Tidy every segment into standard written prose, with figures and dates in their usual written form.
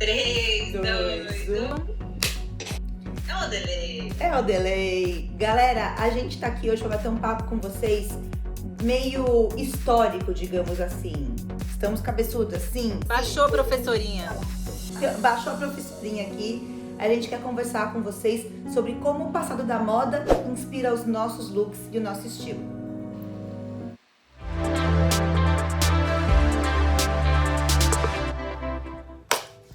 3, 2, 1. É o delay. É o delay. Galera, a gente tá aqui hoje pra bater um papo com vocês meio histórico, digamos assim. Estamos cabeçudas, sim. Baixou a professorinha. Baixou a professorinha aqui. A gente quer conversar com vocês sobre como o passado da moda inspira os nossos looks e o nosso estilo.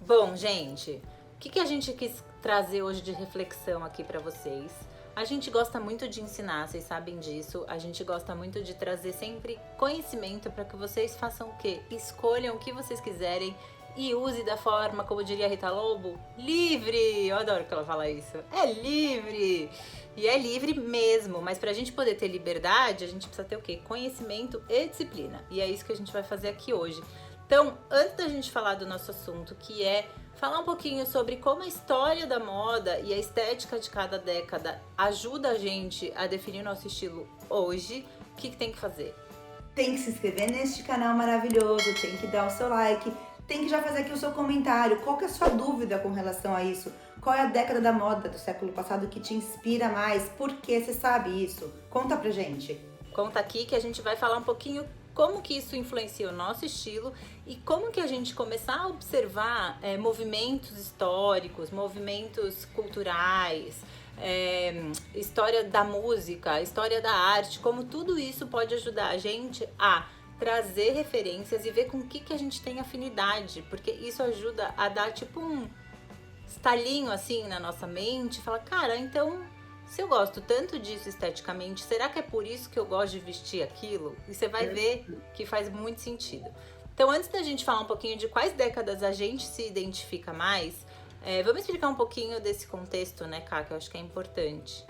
Bom, gente, o que a gente quis trazer hoje de reflexão aqui pra vocês? A gente gosta muito de ensinar, vocês sabem disso. A gente gosta muito de trazer sempre conhecimento para que vocês façam o quê? Escolham o que vocês quiserem e use da forma, como diria a Rita Lobo, livre! Eu adoro que ela fala isso. É livre! E é livre mesmo, mas pra gente poder ter liberdade, a gente precisa ter o quê? Conhecimento e disciplina. E é isso que a gente vai fazer aqui hoje. Então, antes da gente falar do nosso assunto, que é falar um pouquinho sobre como a história da moda e a estética de cada década ajuda a gente a definir o nosso estilo hoje, o que tem que fazer? Tem que se inscrever neste canal maravilhoso, tem que dar o seu like, tem que já fazer aqui o seu comentário. Qual que é a sua dúvida com relação a isso? Qual é a década da moda do século passado que te inspira mais? Por que você sabe isso? Conta pra gente. Conta aqui que a gente vai falar um pouquinho como que isso influencia o nosso estilo e como que a gente começar a observar movimentos históricos, movimentos culturais, história da música, história da arte, como tudo isso pode ajudar a gente a trazer referências e ver com o que a gente tem afinidade, porque isso ajuda a dar tipo um estalinho assim na nossa mente, falar, cara, então se eu gosto tanto disso esteticamente, será que é por isso que eu gosto de vestir aquilo? E você vai ver que faz muito sentido. Então, antes da gente falar um pouquinho de quais décadas a gente se identifica mais, vamos explicar um pouquinho desse contexto, né, Ká, que eu acho que é importante.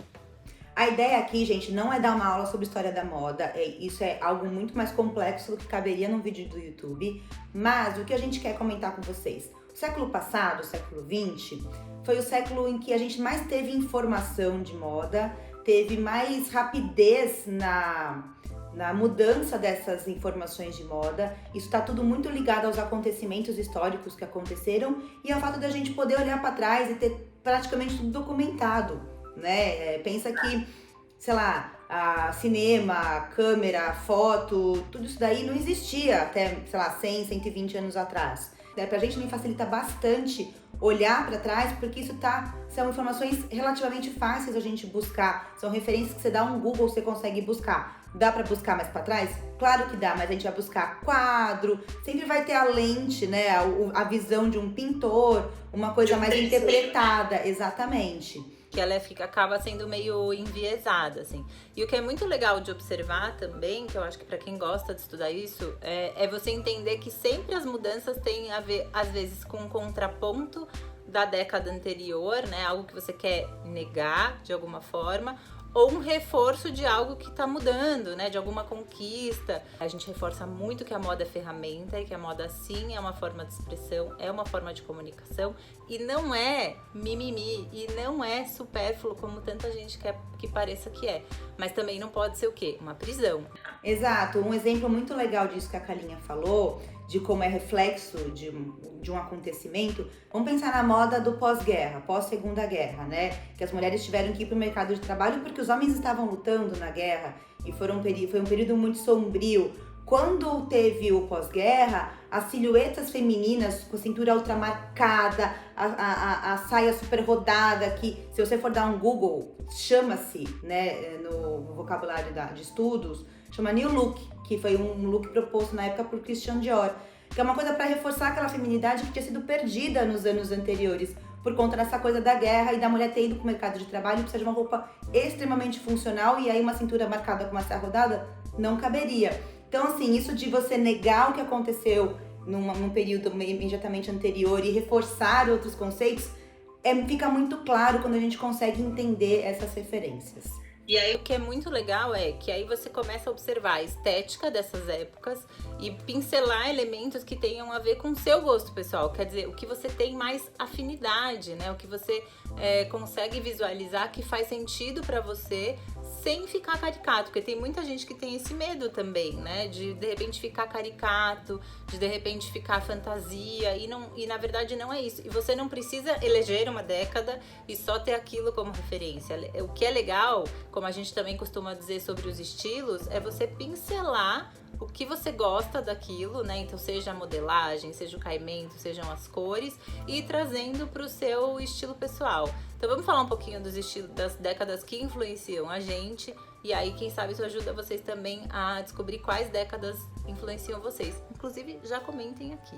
A ideia aqui, gente, não é dar uma aula sobre história da moda, isso é algo muito mais complexo do que caberia num vídeo do YouTube, mas o que a gente quer comentar com vocês? O século passado, o século XX, foi o século em que a gente mais teve informação de moda, teve mais rapidez na mudança dessas informações de moda. Isso está tudo muito ligado aos acontecimentos históricos que aconteceram e ao fato da gente poder olhar para trás e ter praticamente tudo documentado, né? Pensa que, sei lá, cinema, câmera, foto, tudo isso daí não existia até, sei lá, 100, 120 anos atrás. Pra gente me facilita bastante olhar pra trás, porque são informações relativamente fáceis a gente buscar, são referências que você dá um Google, você consegue buscar. Dá pra buscar mais pra trás? Claro que dá, mas a gente vai buscar quadro, sempre vai ter a lente, né, a visão de um pintor, uma coisa mais interpretada, exatamente. Que ela acaba sendo meio enviesada, assim. E o que é muito legal de observar também, que eu acho que pra quem gosta de estudar isso, é você entender que sempre as mudanças têm a ver, às vezes, com um contraponto da década anterior, né? Algo que você quer negar de alguma forma, ou um reforço de algo que tá mudando, né? De alguma conquista. A gente reforça muito que a moda é ferramenta e que a moda, sim, é uma forma de expressão, é uma forma de comunicação e não é mimimi e não é supérfluo como tanta gente quer que pareça que é. Mas também não pode ser o quê? Uma prisão. Exato. Um exemplo muito legal disso que a Kalinha falou, de como é reflexo de um acontecimento, vamos pensar na moda do pós-guerra, pós-segunda guerra, né? Que as mulheres tiveram que ir para o mercado de trabalho porque os homens estavam lutando na guerra e foi um período muito sombrio. Quando teve o pós-guerra, as silhuetas femininas com a cintura ultramarcada, a saia super rodada, que se você for dar um Google, chama-se, né, no vocabulário de estudos, chama New Look, que foi um look proposto na época por Christian Dior, que é uma coisa para reforçar aquela feminidade que tinha sido perdida nos anos anteriores, por conta dessa coisa da guerra e da mulher ter ido pro mercado de trabalho e precisa de uma roupa extremamente funcional e aí uma cintura marcada com uma saia rodada não caberia. Então, assim, isso de você negar o que aconteceu num período imediatamente anterior e reforçar outros conceitos, fica muito claro quando a gente consegue entender essas referências. E aí o que é muito legal é que aí você começa a observar a estética dessas épocas e pincelar elementos que tenham a ver com o seu gosto pessoal. Quer dizer, o que você tem mais afinidade, né? O que você consegue visualizar que faz sentido pra você sem ficar caricato, porque tem muita gente que tem esse medo também, né? De repente ficar caricato, de repente ficar fantasia, e na verdade não é isso. E você não precisa eleger uma década e só ter aquilo como referência. O que é legal, como a gente também costuma dizer sobre os estilos, é você pincelar o que você gosta daquilo, né? Então, seja a modelagem, seja o caimento, sejam as cores, e ir trazendo para o seu estilo pessoal. Então, vamos falar um pouquinho dos estilos das décadas que influenciam a gente, e aí, quem sabe, isso ajuda vocês também a descobrir quais décadas influenciam vocês. Inclusive, já comentem aqui.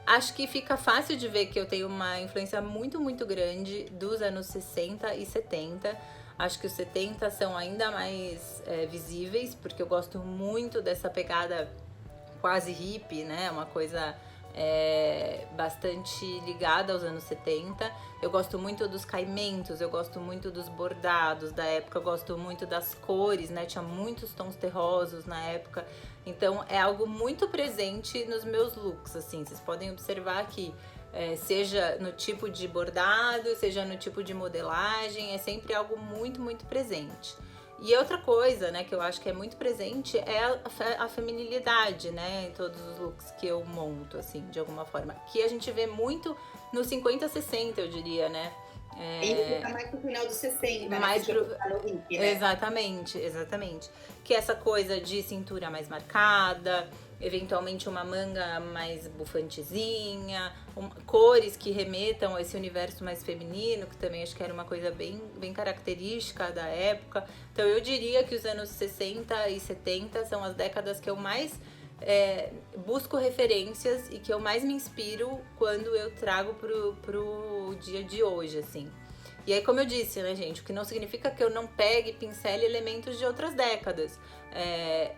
Acho que fica fácil de ver que eu tenho uma influência muito, muito grande dos anos 60 e 70. Acho que os 70 são ainda mais visíveis, porque eu gosto muito dessa pegada quase hippie, né? Uma coisa bastante ligada aos anos 70. Eu gosto muito dos caimentos, eu gosto muito dos bordados da época, eu gosto muito das cores, né? Tinha muitos tons terrosos na época. Então, é algo muito presente nos meus looks, assim. Vocês podem observar aqui. Seja no tipo de bordado, seja no tipo de modelagem, é sempre algo muito, muito presente. E outra coisa, né, que eu acho que é muito presente é a feminilidade, né, em todos os looks que eu monto, assim, de alguma forma. Que a gente vê muito nos 50, 60, eu diria, né. Ele fica mais pro final dos 60, mais né? Né? Exatamente. Que é essa coisa de cintura mais marcada, eventualmente uma manga mais bufantezinha, cores que remetam a esse universo mais feminino, que também acho que era uma coisa bem, bem característica da época. Então eu diria que os anos 60 e 70 são as décadas que eu mais busco referências e que eu mais me inspiro quando eu trago pro dia de hoje, assim. E aí, como eu disse, né, gente, o que não significa que eu não pegue e pincele elementos de outras décadas.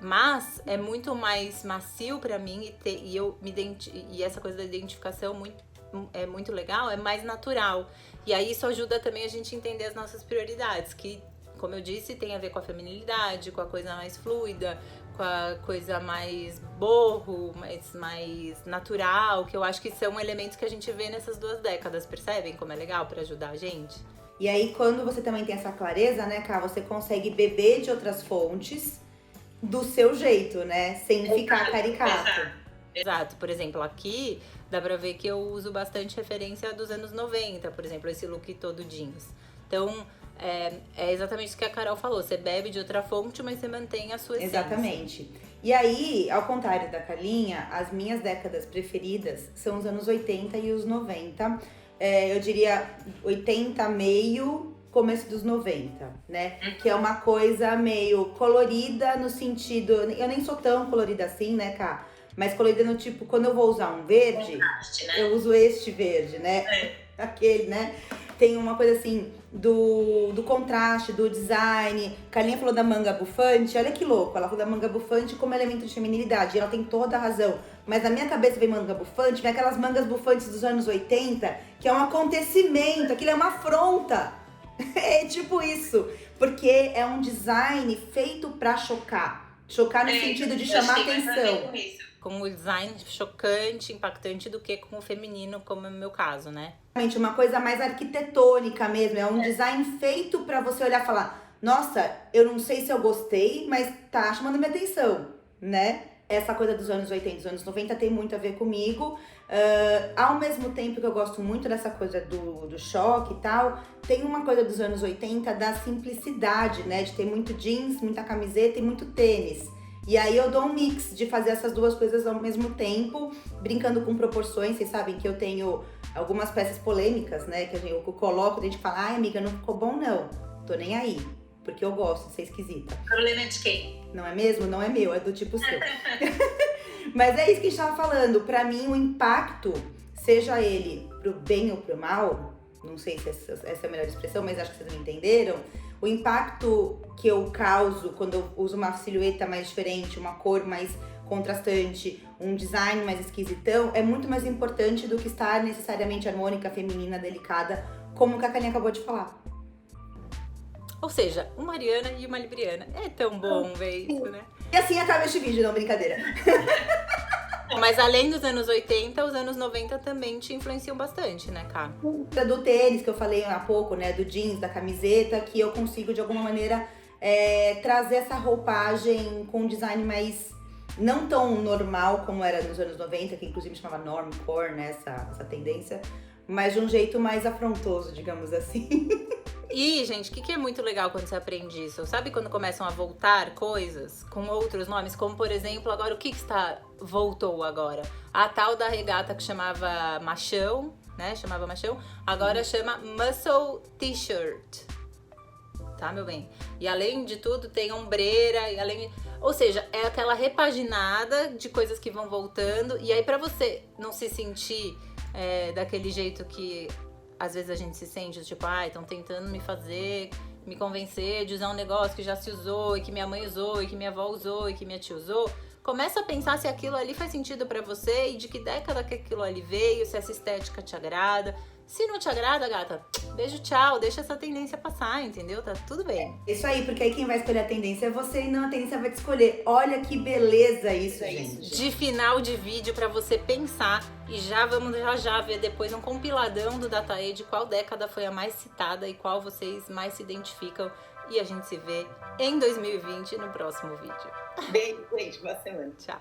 Mas é muito mais macio pra mim e essa coisa da identificação é muito legal, é mais natural. E aí isso ajuda também a gente a entender as nossas prioridades, que, como eu disse, tem a ver com a feminilidade, com a coisa mais fluida, com a coisa mais boho, mais natural, que eu acho que são elementos que a gente vê nessas duas décadas, percebem como é legal pra ajudar a gente? E aí, quando você também tem essa clareza, né, Ká, você consegue beber de outras fontes do seu jeito, né, sem ficar caricato. Exato, por exemplo, aqui dá pra ver que eu uso bastante referência dos anos 90, por exemplo, esse look todo jeans. Então, é exatamente isso que a Carol falou, você bebe de outra fonte, mas você mantém a sua essência. Exatamente. E aí, ao contrário da Carlinha, as minhas décadas preferidas são os anos 80 e os 90. Eu diria 80 meio, começo dos 90, né? Que é uma coisa meio colorida no sentido... Eu nem sou tão colorida assim, né, Ká? Mas colorida no tipo, quando eu vou usar um verde, contraste, né? eu uso este verde, né? Aquele, né? Tem uma coisa assim, do contraste, do design. Carlinha falou da manga bufante, olha que louco. Ela falou da manga bufante como elemento de feminilidade. E ela tem toda a razão. Mas na minha cabeça vem manga bufante, vem aquelas mangas bufantes dos anos 80, que é um acontecimento, aquilo é uma afronta. É tipo isso. Porque é um design feito pra chocar. Chocar no sentido de chamar atenção. Com o design chocante, impactante, do que com o feminino, como é o meu caso, né? Uma coisa mais arquitetônica mesmo, é um design feito pra você olhar e falar, nossa, eu não sei se eu gostei, mas tá chamando minha atenção, né? Essa coisa dos anos 80, dos anos 90 tem muito a ver comigo. Ao mesmo tempo que eu gosto muito dessa coisa do choque e tal, tem uma coisa dos anos 80 da simplicidade, né? De ter muito jeans, muita camiseta e muito tênis. E aí eu dou um mix de fazer essas duas coisas ao mesmo tempo, brincando com proporções. Vocês sabem que eu tenho algumas peças polêmicas, né? Que eu coloco, a gente fala, ai amiga, não ficou bom não. Tô nem aí, porque eu gosto de ser esquisita. Problema de quem? Não é mesmo? Não é meu, é do tipo seu. Mas é isso que a gente tava falando. Pra mim, o impacto, seja ele pro bem ou pro mal, não sei se essa é a melhor expressão, mas acho que vocês me entenderam. O impacto que eu causo quando eu uso uma silhueta mais diferente, uma cor mais contrastante, um design mais esquisitão, é muito mais importante do que estar necessariamente harmônica, feminina, delicada, como que a Carlinha acabou de falar. Ou seja, uma ariana e uma libriana. É tão bom ver isso, né? E assim acaba este vídeo, não, brincadeira. Mas além dos anos 80, os anos 90 também te influenciam bastante, né, Ká? Do tênis, que eu falei há pouco, né, do jeans, da camiseta, que eu consigo de alguma maneira trazer essa roupagem com um design mais não tão normal como era nos anos 90, que inclusive chamava normcore, né, essa tendência, mas de um jeito mais afrontoso, digamos assim. E, gente, o que é muito legal quando você aprende isso? Sabe quando começam a voltar coisas com outros nomes? Como, por exemplo, agora o Kickstar voltou agora? A tal da regata que chamava Machão, né? Chamava Machão. Agora chama Muscle T-shirt. Tá, meu bem? E além de tudo, tem ombreira, e além... Ou seja, é aquela repaginada de coisas que vão voltando. E aí, pra você não se sentir daquele jeito que às vezes a gente se sente, tipo, estão tentando me convencer de usar um negócio que já se usou, e que minha mãe usou, e que minha avó usou, e que minha tia usou. Começa a pensar se aquilo ali faz sentido pra você e de que década que aquilo ali veio, se essa estética te agrada. Se não te agrada, gata, beijo, tchau, deixa essa tendência passar, entendeu? Tá tudo bem. Isso aí, porque aí quem vai escolher a tendência é você e não a tendência vai te escolher. Olha que beleza isso, gente. De final de vídeo pra você pensar e vamos já ver depois um compiladão do Datae de qual década foi a mais citada e qual vocês mais se identificam. E a gente se vê em 2020 no próximo vídeo. Beijo, gente. Boa semana. Tchau.